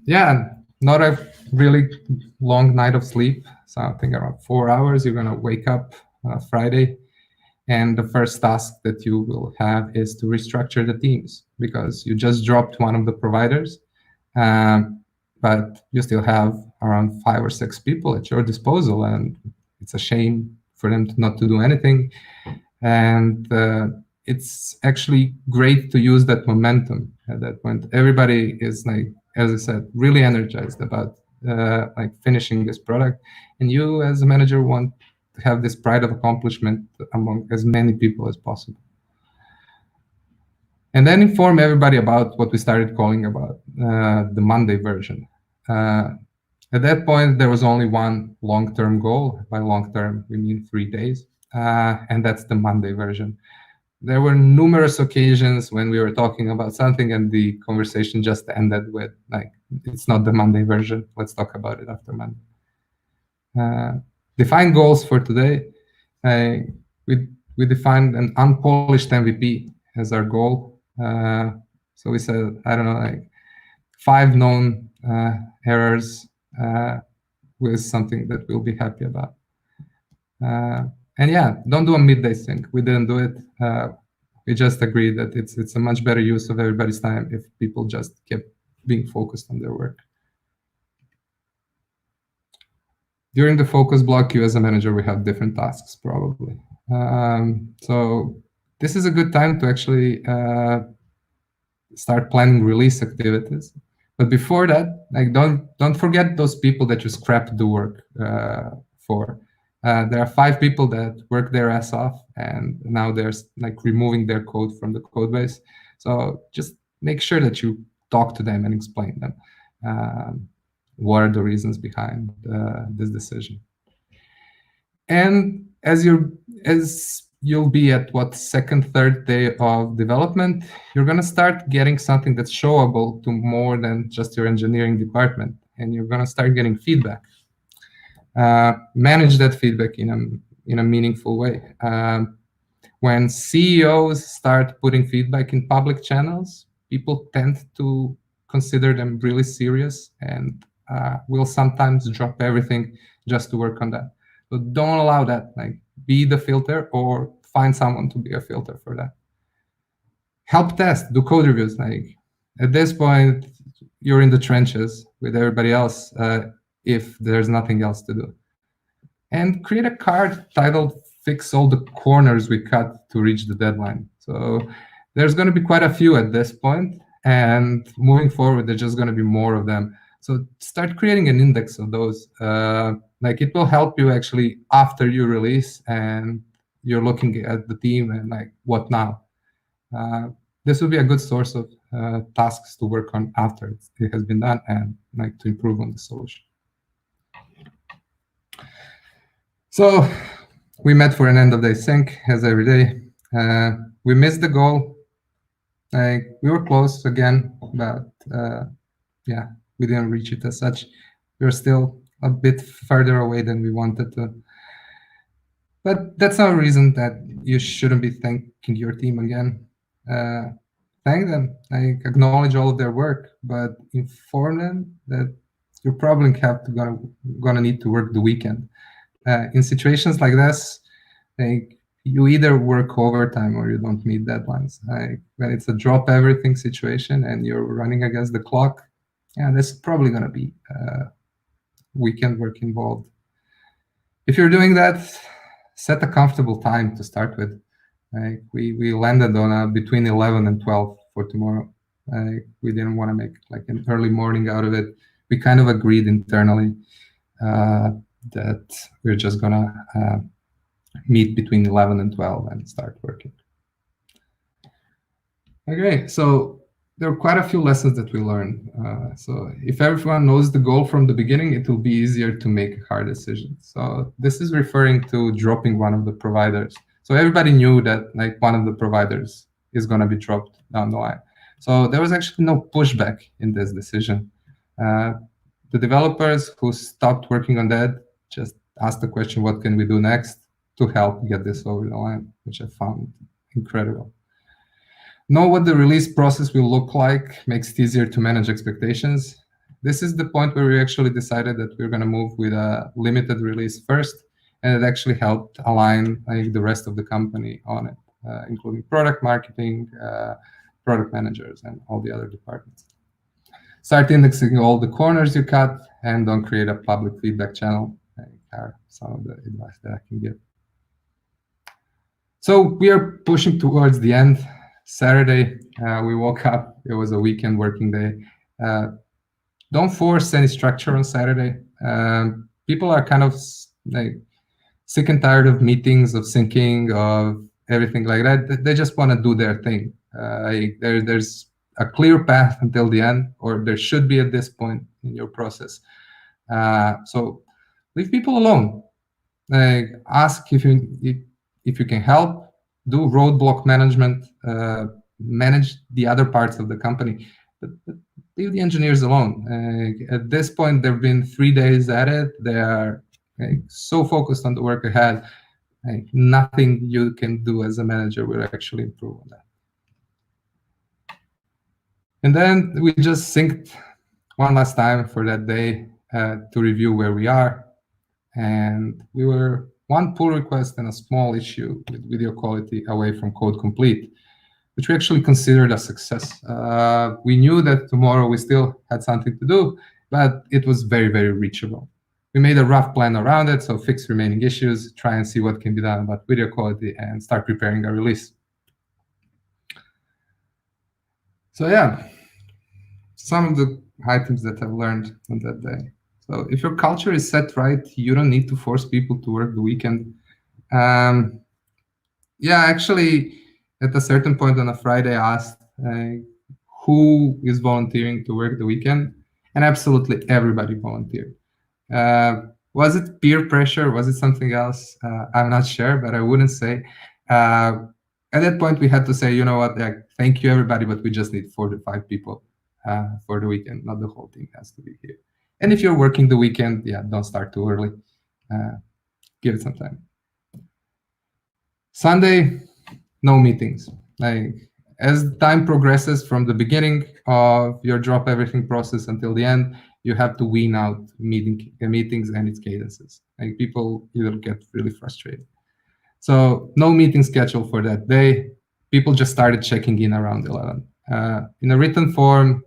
yeah, not a really long night of sleep. So I think around 4 hours. You're gonna wake up Friday, and the first task that you will have is to restructure the teams, because you just dropped one of the providers, but you still have around 5 or 6 people at your disposal, and it's a shame for them not to do anything. And it's actually great to use that momentum at that point. Everybody is, like, as I said, really energized about like finishing this product, and you as a manager want to have this pride of accomplishment among as many people as possible. And then inform everybody about what we started calling about the Monday version. At that point, there was only one long-term goal. By long-term, we mean 3 days, and that's the Monday version. There were numerous occasions when we were talking about something and the conversation just ended with, like, it's not the Monday version. Let's talk about it after Monday. Define goals for today. We defined an unpolished MVP as our goal. So we said, I don't know, like 5 known errors with something that we'll be happy about. And yeah, don't do a midday sync. We didn't do it. We just agreed that it's a much better use of everybody's time if people just kept being focused on their work. During the focus block, you as a manager, we have different tasks probably. So this is a good time to actually start planning release activities. But before that, like don't forget those people that you scrapped the work for. There are 5 people that work their ass off, and now they're like removing their code from the code base. So just make sure that you talk to them and explain them what are the reasons behind this decision. And as you'll be at what, second, third day of development, you're gonna start getting something that's showable to more than just your engineering department, and you're gonna start getting feedback. Manage that feedback in a meaningful way. When CEOs start putting feedback in public channels, people tend to consider them really serious and will sometimes drop everything just to work on that. So don't allow that. Like, be the filter or find someone to be a filter for that. Help test, do code reviews. Like, at this point, you're in the trenches with everybody else. If there's nothing else to do. And create a card titled "Fix all the corners we cut to reach the deadline." So there's going to be quite a few at this point, and moving forward, there's just going to be more of them. So start creating an index of those. Like, it will help you actually after you release and you're looking at the team and like, what now? this would be a good source of tasks to work on after it has been done and like to improve on the solution. So we met for an end of day sync as every day. We missed the goal. We were close again, but yeah, we didn't reach it as such. We were still a bit further away than we wanted to. But that's not a reason that you shouldn't be thanking your team again. Thank them, acknowledge all of their work, but inform them that you probably gonna need to work the weekend. In situations like this, you either work overtime or you don't meet deadlines. When it's a drop everything situation and you're running against the clock, yeah, there's probably gonna be weekend work involved. If you're doing that, set a comfortable time to start with. We landed on between 11 and 12 for tomorrow. We didn't want to make like an early morning out of it. We kind of agreed internally that we're just gonna meet between 11 and 12 and start working. Okay, so there are quite a few lessons that we learned. So if everyone knows the goal from the beginning, it will be easier to make a hard decision. So this is referring to dropping one of the providers. So everybody knew that like one of the providers is going to be dropped down the line. So there was actually no pushback in this decision. The developers who stopped working on that just asked the question, what can we do next to help get this over the line, which I found incredible. Know what the release process will look like, makes it easier to manage expectations. This is the point where we actually decided that we're going to move with a limited release first, and it actually helped align the rest of the company on it, including product marketing, product managers, and all the other departments. Start indexing all the corners you cut, and don't create a public feedback channel. Are some of the advice that I can give. So we are pushing towards the end. Saturday, we woke up. It was a weekend working day. Don't force any structure on Saturday. People are kind of like sick and tired of meetings, of syncing, of everything like that. They just want to do their thing. There's a clear path until the end, or there should be at this point in your process. So leave people alone. Ask if you can help. Do roadblock management. Manage the other parts of the company. But leave the engineers alone. At this point, they've been 3 days at it. They are so focused on the work ahead. Nothing you can do as a manager will actually improve on that. And then we just synced one last time for that day to review where we are. And we were one pull request and a small issue with video quality away from code complete, which we actually considered a success. We knew that tomorrow we still had something to do, but it was very, very reachable. We made a rough plan around it, so fix remaining issues, try and see what can be done about video quality, and start preparing a release. So yeah, some of the items that I've learned on that day. So if your culture is set right, you don't need to force people to work the weekend. Yeah, actually, at a certain point on a Friday, I asked who is volunteering to work the weekend, and absolutely everybody volunteered. Was it peer pressure? Was it something else? I'm not sure, but I wouldn't say. At that point, we had to say, you know what, thank you, everybody, but we just need 4 to 5 people for the weekend. Not the whole team has to be here. And if you're working the weekend, yeah, don't start too early. Give it some time. Sunday, no meetings. As time progresses from the beginning of your drop everything process until the end, you have to wean out meetings and its cadences. People either get really frustrated. So no meeting schedule for that day. People just started checking in around 11. In a written form,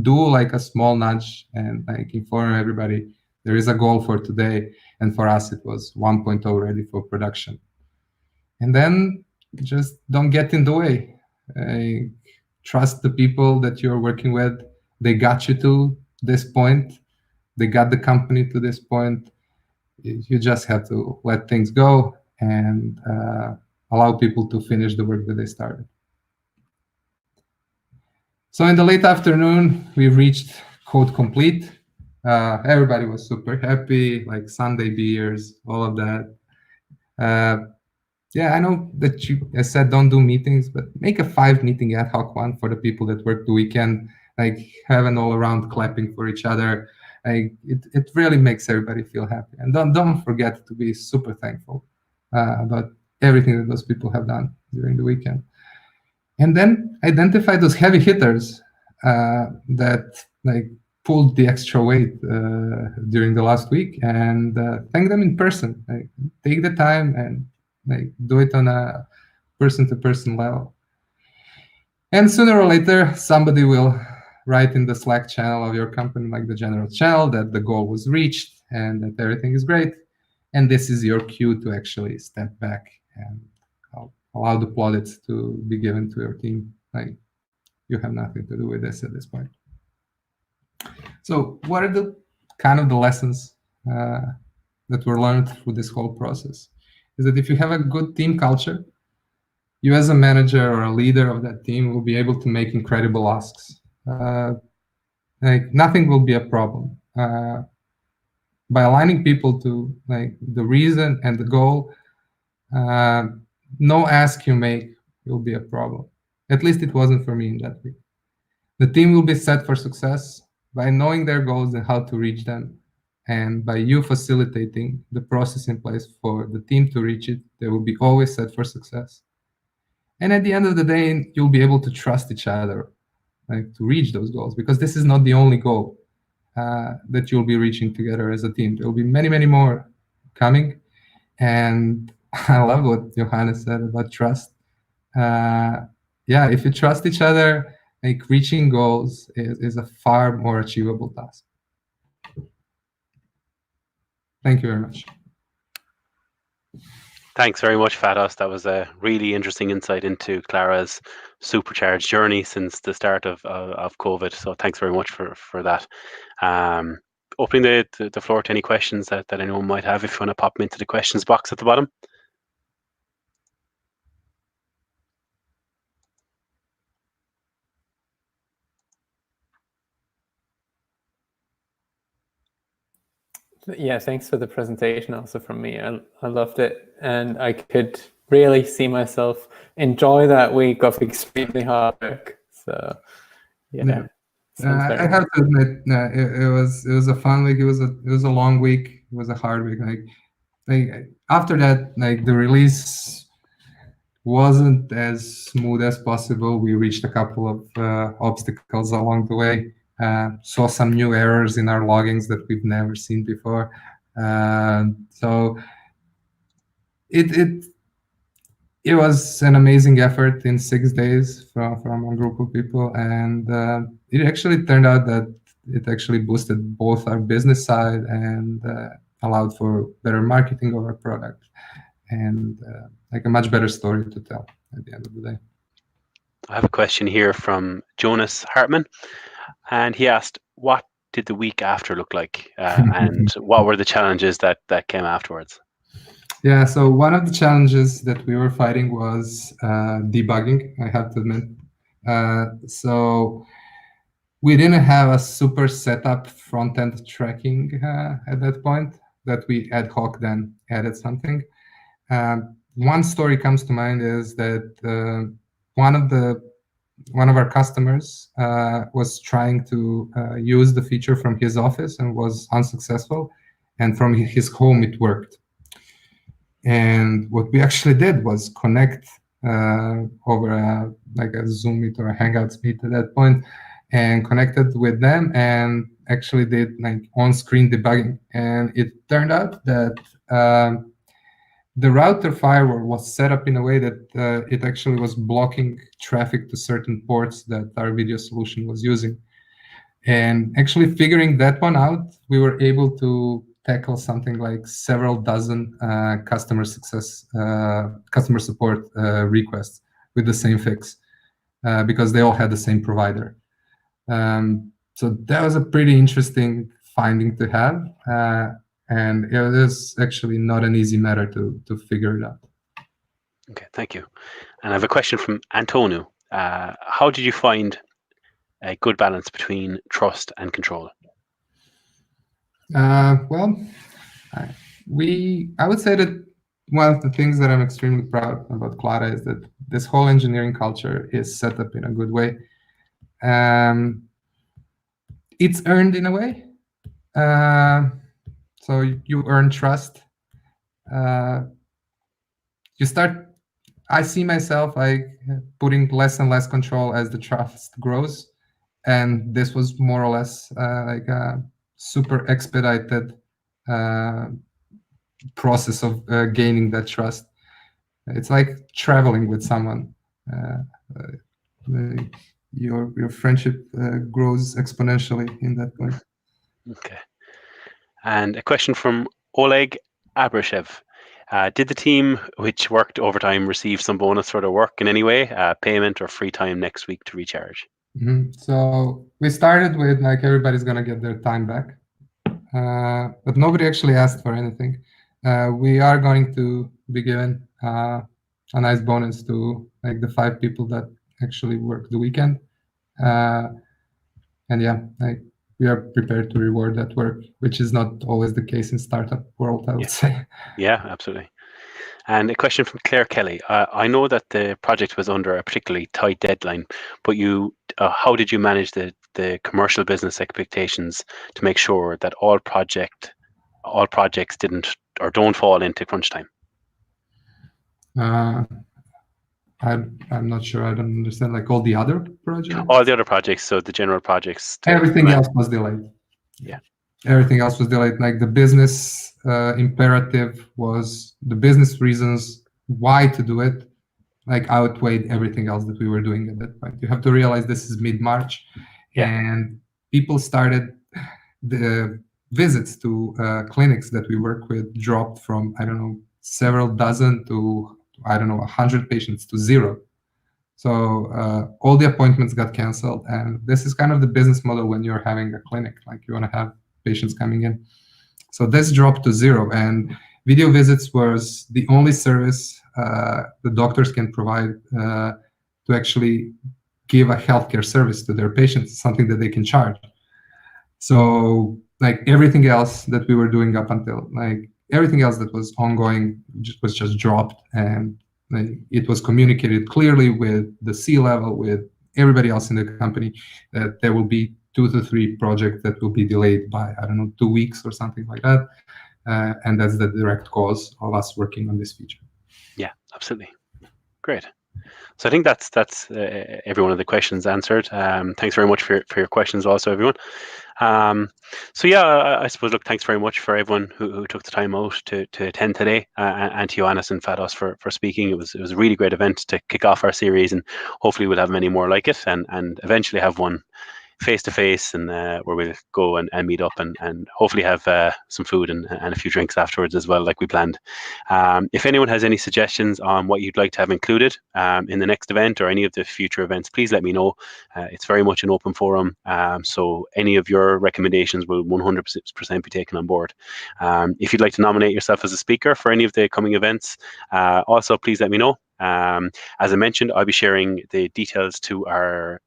do like a small nudge and inform everybody there is a goal for today, and for us it was 1.0 ready for production. And then just don't get in the way. Trust the people that you're working with. They got you to this point. They got the company to this point. You just have to let things go and allow people to finish the work that they started. So in the late afternoon, we reached code complete. Everybody was super happy, like Sunday beers, all of that. Yeah, I know that I said don't do meetings, but make a 5-meeting ad hoc one for the people that work the weekend, like have an all around clapping for each other. Like it really makes everybody feel happy. And don't forget to be super thankful about everything that those people have done during the weekend. And then identify those heavy hitters that like pulled the extra weight during the last week, and thank them in person. Like, take the time and like do it on a person-to-person level. And sooner or later, somebody will write in the Slack channel of your company, like the general channel, that the goal was reached and that everything is great. And this is your cue to actually step back and allow the plaudits to be given to your team. Like, you have nothing to do with this at this point. So what are the kind of the lessons that were learned through this whole process? Is that if you have a good team culture, you as a manager or a leader of that team will be able to make incredible asks. Like, nothing will be a problem. By aligning people to like the reason and the goal, no ask you make will be a problem. At least it wasn't for me in that week. The team will be set for success by knowing their goals and how to reach them. And by you facilitating the process in place for the team to reach it, they will be always set for success. And at the end of the day, you'll be able to trust each other, like, to reach those goals, because this is not the only goal that you'll be reaching together as a team. There will be many, many more coming. And I love what Johannes said about trust. Yeah, if you trust each other, like, reaching goals is a far more achievable task. Thank you very much. Thanks very much, Fatos. That was a really interesting insight into Klara's supercharged journey since the start of COVID. So thanks very much for that. Opening the floor to any questions that anyone might have, if you want to pop them into the questions box at the bottom. Yeah, thanks for the presentation also from me. I loved it, and I could really see myself enjoy that week of extremely hard work. So yeah. I have to admit, it was a fun week. It was a long week. It was a hard week. Like after that, like, the release wasn't as smooth as possible. We reached a couple of obstacles along the way. Saw some new errors in our loggings that we've never seen before. So it was an amazing effort in 6 days from a group of people, and it actually turned out that it actually boosted both our business side and allowed for better marketing of our product and like a much better story to tell at the end of the day. I have a question here from Jonas Hartman, and he asked, what did the week after look like, and what were the challenges that came afterwards? Yeah, so one of the challenges that we were fighting was debugging, I have to admit. So we didn't have a super setup front-end tracking at that point, that we ad hoc then added something. One story comes to mind is that one of our customers was trying to use the feature from his office and was unsuccessful, and from his home it worked. And what we actually did was connect over like a Zoom meet or a Hangouts meet at that point, and connected with them and actually did like on-screen debugging. And it turned out that the router firewall was set up in a way that it actually was blocking traffic to certain ports that our video solution was using. And actually figuring that one out, we were able to tackle something like several dozen customer support requests with the same fix, because they all had the same provider. So that was a pretty interesting finding to have, and it is actually not an easy matter to figure it out. Okay, thank you. And I have a question from Antonio. How did you find a good balance between trust and control? Well, I would say that one of the things that I'm extremely proud about Klara is that this whole engineering culture is set up in a good way. It's earned in a way. So you earn trust. I see myself like putting less and less control as the trust grows. And this was more or less like a super expedited process of gaining that trust. It's like traveling with someone. Your friendship grows exponentially in that point. Okay. And a question from Oleg Abrashev. Did the team which worked overtime receive some bonus for their work in any way, payment or free time next week to recharge? So we started with like everybody's gonna get their time back, but nobody actually asked for anything. We are going to be given a nice bonus to like the 5 people that actually work the weekend, and yeah, like we are prepared to reward that work, which is not always the case in startup world, I would say. Yeah, absolutely. And a question from Claire Kelly. I know that the project was under a particularly tight deadline, but how did you manage the commercial business expectations to make sure that all projects didn't or don't fall into crunch time? I'm not sure. I don't understand. Like all the other projects. All the other projects, so the general projects. Everything else was delayed. Yeah. Everything else was delayed. Like the business imperative was the business reasons why to do it, like outweighed everything else that we were doing at that point. You have to realize this is mid-March, and people started the visits to clinics that we work with dropped from, I don't know, several dozen to, I don't know, 100 patients to 0. So all the appointments got canceled, and this is kind of the business model when you're having a clinic, like you want to have patients coming in. So this dropped to 0, and video visits was the only service the doctors can provide to actually give a healthcare service to their patients, something that they can charge. So like everything else that we were doing up until, like everything else that was ongoing was just dropped, and it was communicated clearly with the C-level, with everybody else in the company, that there will be 2 to 3 projects that will be delayed by, I don't know, 2 weeks or something like that. And that's the direct cause of us working on this feature. Yeah, absolutely. Great. So I think that's every one of the questions answered. Thanks very much for your questions also, everyone. So yeah, I suppose, look, thanks very much for everyone who took the time out to attend today, and to Johannes and Fatos for speaking. It was a really great event to kick off our series, and hopefully we'll have many more like it, and eventually have one face-to-face, and where we'll go and meet up and hopefully have some food and a few drinks afterwards as well, like we planned. If anyone has any suggestions on what you'd like to have included in the next event or any of the future events, please let me know. It's very much an open forum, so any of your recommendations will 100% be taken on board. If you'd like to nominate yourself as a speaker for any of the coming events, also please let me know. As I mentioned, I'll be sharing the details to our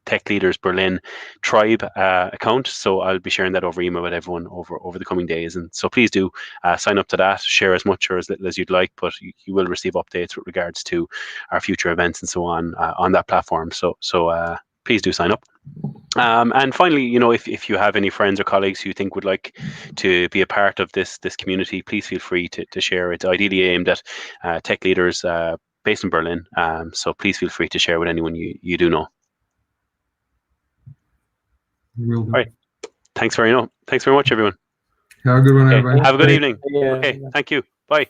Tech Leaders Berlin tribe account, so I'll be sharing that over email with everyone over the coming days, and so please do sign up to that, share as much or as little as you'd like, but you will receive updates with regards to our future events and so on that platform, so please do sign up. And finally, if you have any friends or colleagues who you think would like to be a part of this community, please feel free to share. It's ideally aimed at tech leaders based in Berlin, so please feel free to share with anyone you do know. Will do. All right. Thanks very much, everyone. Have a good one, everybody. Have a good evening. Okay. Thank you. Bye.